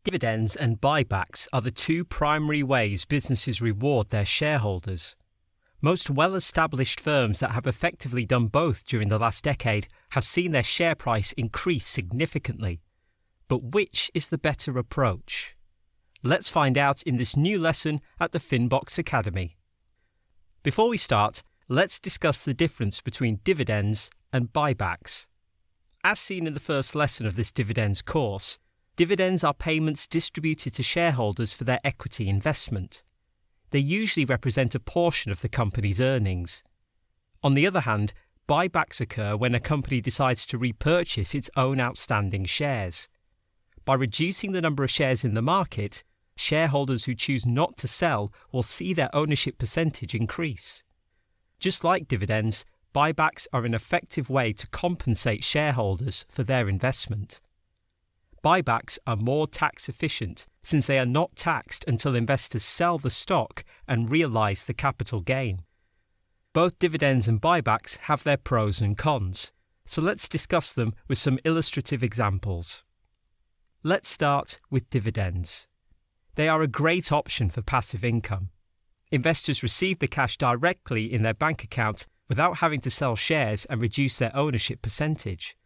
Dividends and buybacks are the two primary ways businesses reward their shareholders. Most well-established firms that have effectively done both during the last decade have seen their share price increase significantly. But which is the better approach? Let's find out in this new lesson at the Finbox Academy. Before we start, let's discuss the difference between dividends and buybacks. As seen in the first lesson of this dividends course, dividends are payments distributed to shareholders for their equity investment. They usually represent a portion of the company's earnings. On the other hand, buybacks occur when a company decides to repurchase its own outstanding shares. By reducing the number of shares in the market, shareholders who choose not to sell will see their ownership percentage increase. Just like dividends, buybacks are an effective way to compensate shareholders for their investment. Buybacks are more tax efficient since they are not taxed until investors sell the stock and realise the capital gain. Both dividends and buybacks have their pros and cons, so let's discuss them with some illustrative examples. Let's start with dividends. They are a great option for passive income. Investors receive the cash directly in their bank account without having to sell shares and reduce their ownership percentage.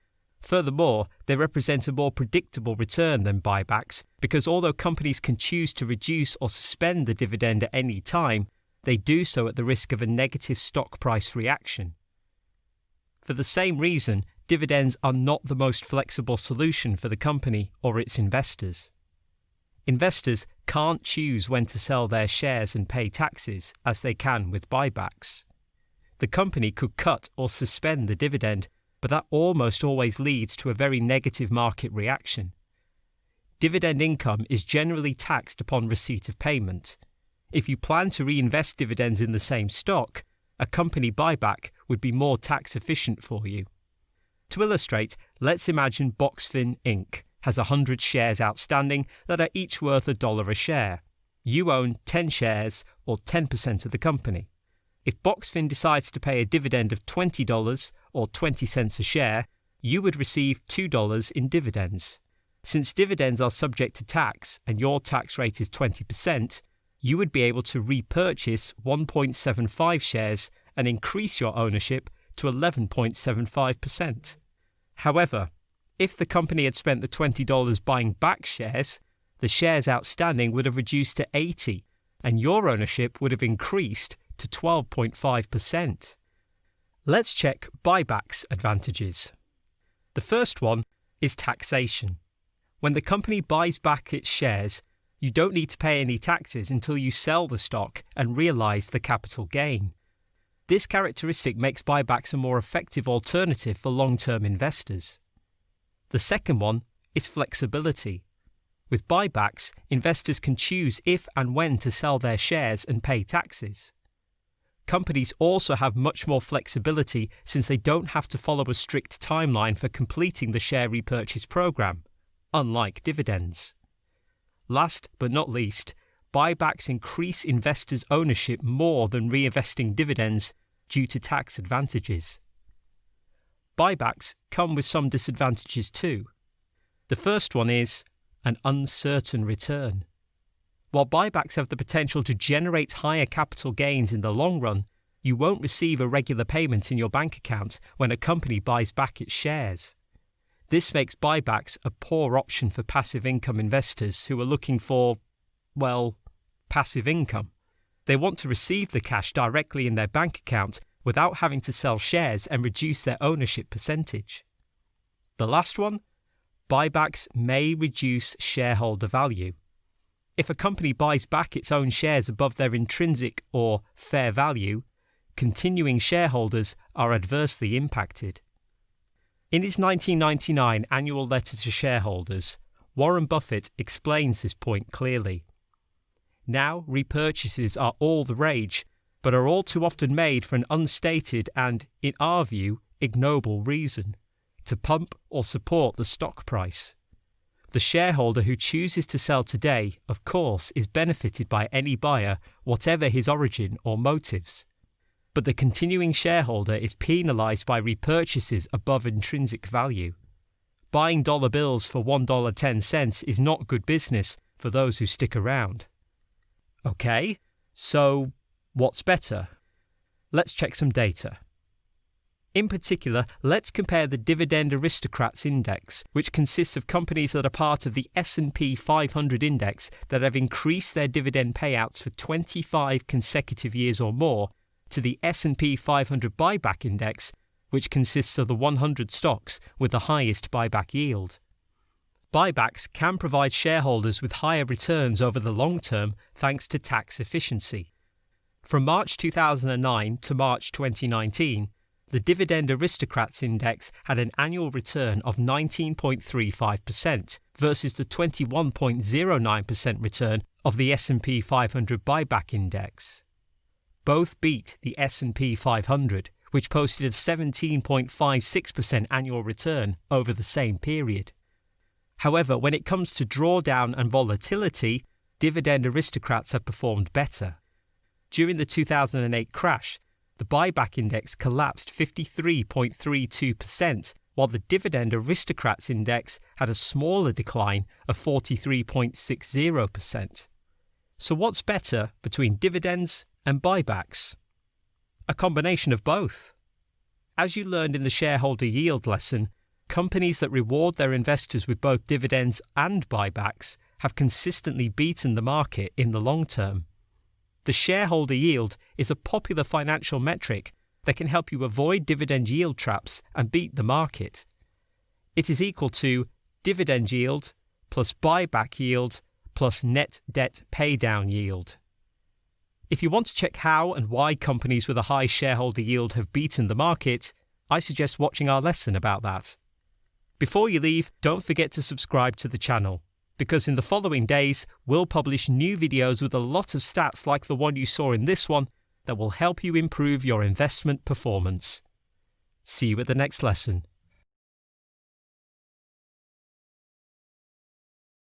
Furthermore, they represent a more predictable return than buybacks because although companies can choose to reduce or suspend the dividend at any time, they do so at the risk of a negative stock price reaction. For the same reason, dividends are not the most flexible solution for the company or its investors. Investors can't choose when to sell their shares and pay taxes as they can with buybacks. The company could cut or suspend the dividend, but that almost always leads to a very negative market reaction. Dividend income is generally taxed upon receipt of payment. If you plan to reinvest dividends in the same stock, a company buyback would be more tax efficient for you. To illustrate, let's imagine Boxfin Inc. has 100 shares outstanding that are each worth $1 a share. You own 10 shares or 10% of the company. If Boxfin decides to pay a dividend of $20 or 20 cents a share, you would receive $2 in dividends. Since dividends are subject to tax and your tax rate is 20%, you would be able to repurchase 1.75 shares and increase your ownership to 11.75%. However, if the company had spent the $20 buying back shares, the shares outstanding would have reduced to 80 and your ownership would have increased to 12.5%. Let's check buybacks advantages. The first one is taxation. When the company buys back its shares, you don't need to pay any taxes until you sell the stock and realise the capital gain. This characteristic makes buybacks a more effective alternative for long-term investors. The second one is flexibility. With buybacks, investors can choose if and when to sell their shares and pay taxes. Companies also have much more flexibility since they don't have to follow a strict timeline for completing the share repurchase program, unlike dividends. Last but not least, buybacks increase investors' ownership more than reinvesting dividends due to tax advantages. Buybacks come with some disadvantages too. The first one is an uncertain return. While buybacks have the potential to generate higher capital gains in the long run, you won't receive a regular payment in your bank account when a company buys back its shares. This makes buybacks a poor option for passive income investors who are looking for, passive income. They want to receive the cash directly in their bank account without having to sell shares and reduce their ownership percentage. The last one, buybacks may reduce shareholder value. If a company buys back its own shares above their intrinsic or fair value, continuing shareholders are adversely impacted. In his 1999 annual letter to shareholders, Warren Buffett explains this point clearly. Now, repurchases are all the rage, but are all too often made for an unstated and, in our view, ignoble reason: to pump or support the stock price. The shareholder who chooses to sell today, of course, is benefited by any buyer, whatever his origin or motives. But the continuing shareholder is penalised by repurchases above intrinsic value. buying dollar bills for $1.10 is not good business for those who stick around. Okay, so what's better? Let's check some data. In particular, let's compare the Dividend Aristocrats Index, which consists of companies that are part of the S&P 500 index that have increased their dividend payouts for 25 consecutive years or more, to the S&P 500 Buyback Index, which consists of the 100 stocks with the highest buyback yield. Buybacks can provide shareholders with higher returns over the long term thanks to tax efficiency. From March 2009 to March 2019, the Dividend Aristocrats Index had an annual return of 19.35% versus the 21.09% return of the S&P 500 Buyback Index. Both beat the S&P 500, which posted a 17.56% annual return over the same period. However, when it comes to drawdown and volatility, Dividend Aristocrats have performed better. During the 2008 crash, the Buyback Index collapsed 53.32%, while the Dividend Aristocrats Index had a smaller decline of 43.60%. So what's better between dividends and buybacks? A combination of both. As you learned in the shareholder yield lesson, companies that reward their investors with both dividends and buybacks have consistently beaten the market in the long term. The shareholder yield is a popular financial metric that can help you avoid dividend yield traps and beat the market. It is equal to dividend yield plus buyback yield plus net debt paydown yield. If you want to check how and why companies with a high shareholder yield have beaten the market, I suggest watching our lesson about that. Before you leave, don't forget to subscribe to the channel, because in the following days, we'll publish new videos with a lot of stats like the one you saw in this one that will help you improve your investment performance. See you at the next lesson.